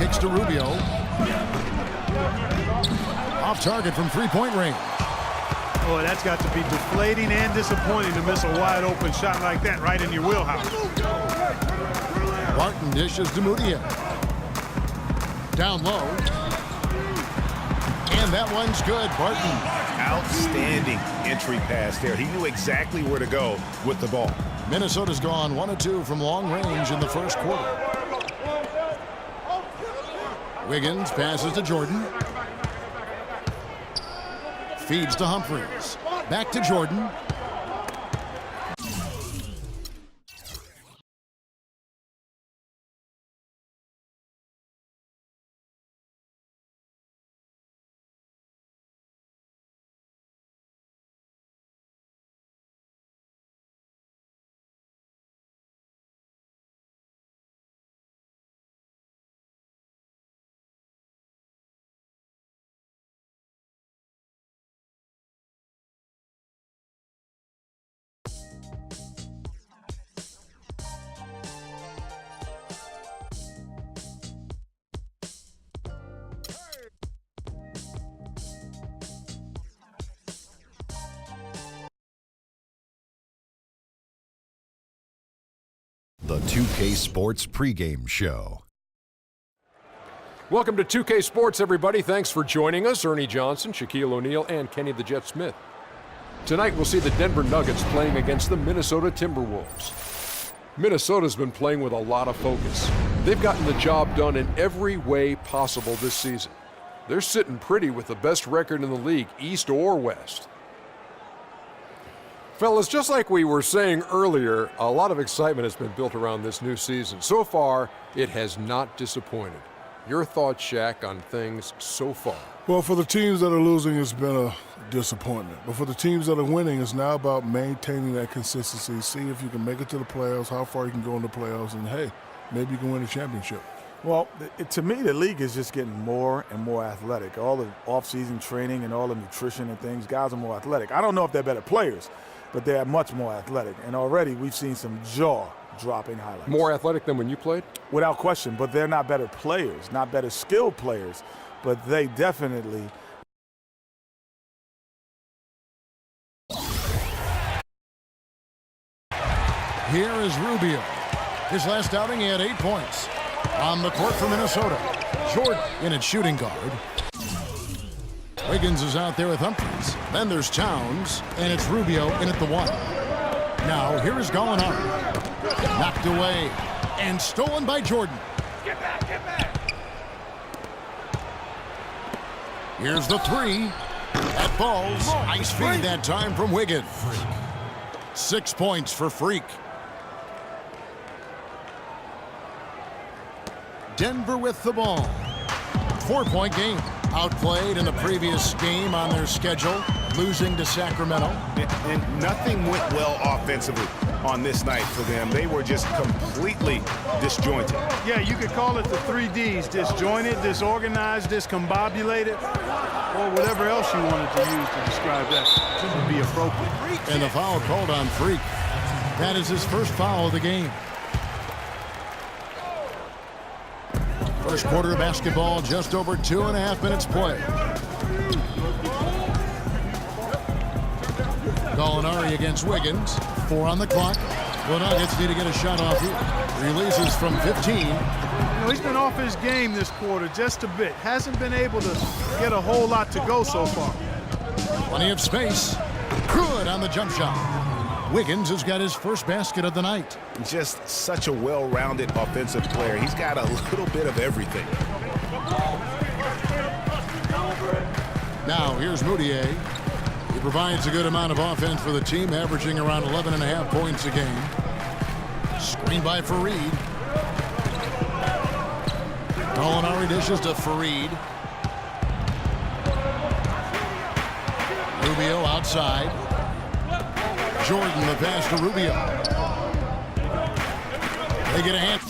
Fakes to Rubio. Off target from three-point range. Boy, that's got to be deflating and disappointing to miss a wide-open shot like that right in your wheelhouse. Barton dishes to Mudiay. Down low. And that one's good. Barton. Outstanding entry pass there. He knew exactly where to go with the ball. Minnesota's gone 1 of 2 from long range in the first quarter. Wiggins passes to Jordan. Feeds to Humphries. Back to Jordan. The 2K Sports pregame show. Welcome to 2K Sports, everybody. Thanks for joining us. Ernie Johnson, Shaquille O'Neal, and Kenny the Jet Smith. Tonight, we'll see the Denver Nuggets playing against the Minnesota Timberwolves. Minnesota's been playing with a lot of focus. They've gotten the job done in every way possible this season. They're sitting pretty with the best record in the league, East or West. Fellas, just like we were saying earlier, a lot of excitement has been built around this new season. So far, it has not disappointed. Your thoughts, Shaq, on things so far? Well, for the teams that are losing, it's been a disappointment. But for the teams that are winning, it's now about maintaining that consistency. See if you can make it to the playoffs, how far you can go in the playoffs, and, hey, maybe you can win a championship. Well, to me, the league is just getting more and more athletic. All the off-season training and all the nutrition and things, guys are more athletic. I don't know if they're better players, but they're much more athletic. And already we've seen some jaw-dropping highlights. More athletic than when you played? Without question, but they're not better players, not better skilled players, but they definitely. Here is Rubio. His last outing, he had 8 points. On the court for Minnesota, Jordan in at shooting guard. Wiggins is out there with Humphries. Then there's Towns, and it's Rubio in at the 1. Now, here is Gallinari. Knocked away and stolen by Jordan. Get back. Here's the 3. That falls. Nice feed that time from Wiggins. 6 points for Freak. Denver with the ball. 4-point game. Outplayed in the previous game on their schedule, losing to Sacramento. And nothing went well offensively on this night for them. They were just completely disjointed. Yeah, you could call it the 3 Ds, disjointed, disorganized, discombobulated, or whatever else you wanted to use to describe that would be appropriate. And the foul called on Freak. That is his first foul of the game. First quarter of basketball, just over 2.5 minutes play. Gallinari against Wiggins. 4 on the clock. The Nuggets need to get a shot off here. Releases from 15. You know, he's been off his game this quarter just a bit. Hasn't been able to get a whole lot to go so far. Plenty of space. Good on the jump shot. Wiggins has got his first basket of the night. Just such a well-rounded offensive player. He's got a little bit of everything. Now here's Mudiay. He provides a good amount of offense for the team, averaging around 11.5 points a game. Screen by Fareed. Gallinari dishes to Fareed. Rubio outside. Jordan the pass to Rubio. They get a hand.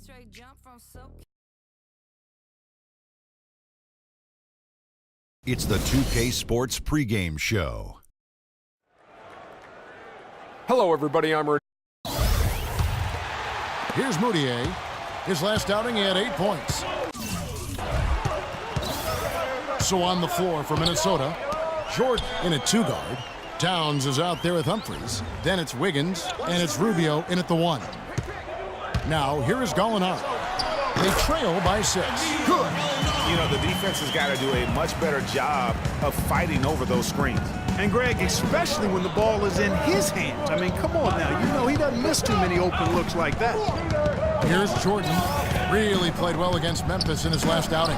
straight jump from silk. It's the 2K Sports pregame show. Hello, everybody. I'm Ernie. Here's Moutier. His last outing, he had 8 points. So on the floor for Minnesota, Jordan in at 2 guard. Towns is out there with Humphries. Then it's Wiggins, and it's Rubio in at the 1. Now, here is Gallinari. They trail by 6. Good. You know, the defense has got to do a much better job of fighting over those screens. And Greg, especially when the ball is in his hands. I mean, come on now. You know he doesn't miss too many open looks like that. Here's Jordan. Really played well against Memphis in his last outing.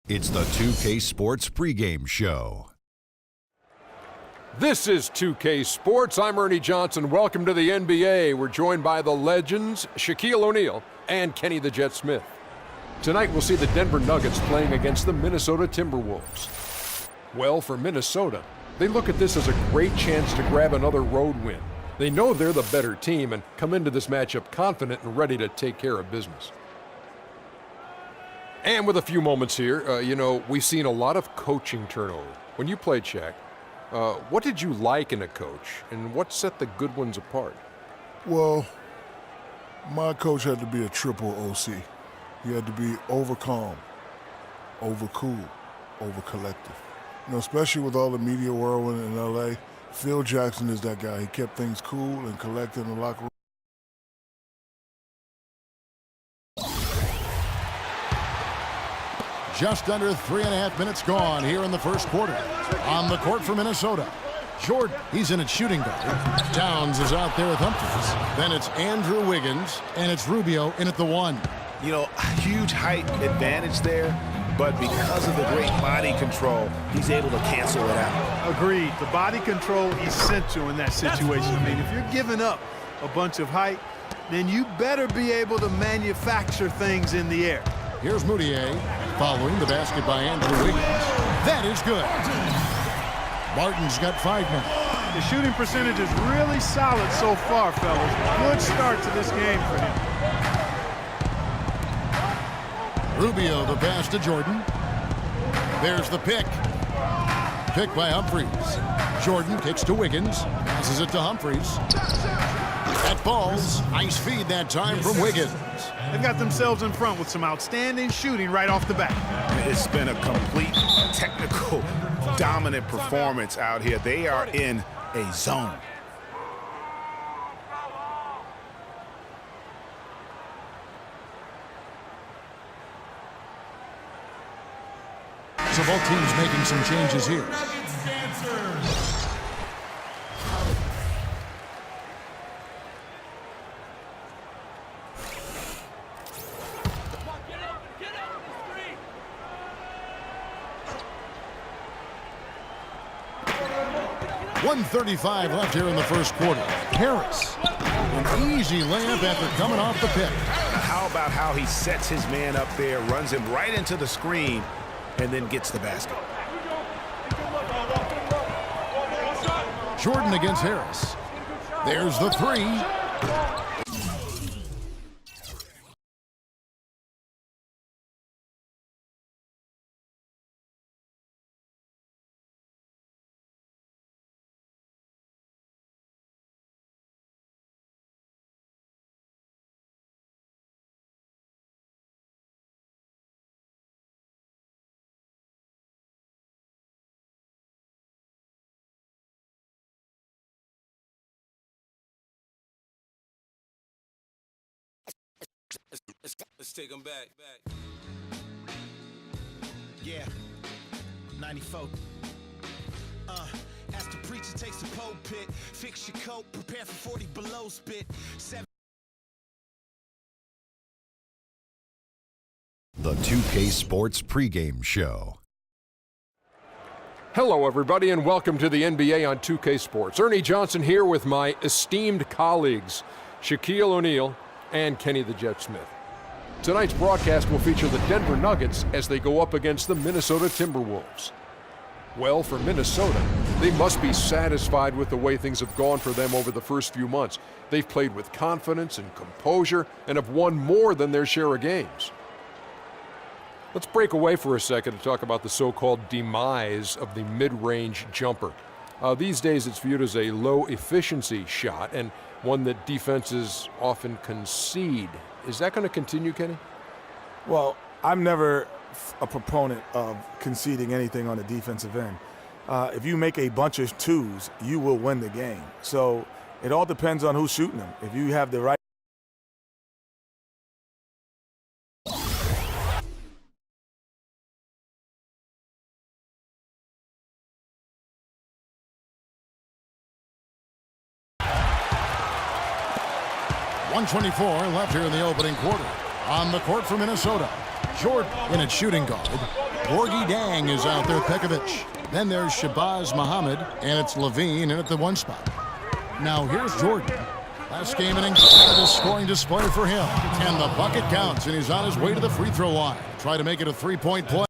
It's the 2K Sports pregame show. This is 2K Sports. I'm Ernie Johnson. Welcome to the NBA. We're joined by the legends, Shaquille O'Neal and Kenny the Jet Smith. Tonight we'll see the Denver Nuggets playing against the Minnesota Timberwolves. Well, for Minnesota, they look at this as a great chance to grab another road win. They know they're the better team and come into this matchup confident and ready to take care of business. And with a few moments here, we've seen a lot of coaching turnover. When you played, Shaq, what did you like in a coach, and what set the good ones apart? Well, my coach had to be a triple OC. He had to be over calm, over cool, over collective. Especially with all the media whirlwind in LA, Phil Jackson is that guy. He kept things cool and collected in the locker room. Just under 3.5 minutes gone here in the first quarter. On the court for Minnesota, Jordan, he's in at shooting guard. Towns is out there with Humphries. Then it's Andrew Wiggins, and it's Rubio in at the 1. You know, huge height advantage there, but because of the great body control, he's able to cancel it out. Agreed. The body control essential in that situation. I mean, if you're giving up a bunch of height, then you better be able to manufacture things in the air. Here's Moutier, following the basket by Andrew Wiggins. That is good. Martin's got 5 minutes. The shooting percentage is really solid so far, fellas. Good start to this game for him. Rubio, the pass to Jordan. There's the pick. Pick by Humphries. Jordan kicks to Wiggins. Passes it to Humphries. That falls. Nice feed that time from Wiggins. They've got themselves in front with some outstanding shooting right off the bat. It's been a complete technical, dominant performance out here. They are in a zone. So both teams making some changes here. .135 left here in the first quarter. Harris, an easy layup after coming off the pick. How about how he sets his man up there, runs him right into the screen, and then gets the basket. Jordan against Harris. There's the 3. Let's take them back. Yeah, 94. As the preacher takes the pulpit, fix your coat, prepare for 40 below spit. The 2K Sports pregame show. Hello, everybody, and welcome to the NBA on 2K Sports. Ernie Johnson here with my esteemed colleagues, Shaquille O'Neal and Kenny the Jet Smith. Tonight's broadcast will feature the Denver Nuggets as they go up against the Minnesota Timberwolves. Well, for Minnesota, they must be satisfied with the way things have gone for them over the first few months. They've played with confidence and composure and have won more than their share of games. Let's break away for a second to talk about the so-called demise of the mid-range jumper. These days, it's viewed as a low-efficiency shot and one that defenses often concede. Is that going to continue, Kenny? Well, I'm never a proponent of conceding anything on the defensive end. If you make a bunch of twos, you will win the game. So it all depends on who's shooting them. If you have the right .124 left here in the opening quarter. On the court for Minnesota, Jordan in at shooting guard. Gorgie Dang is out there, Pekovic. Then there's Shabazz Muhammad, and it's Levine in at the one spot. Now here's Jordan. Last game, an incredible scoring display for him. And the bucket counts, and he's on his way to the free throw line. Try to make it a three-point play.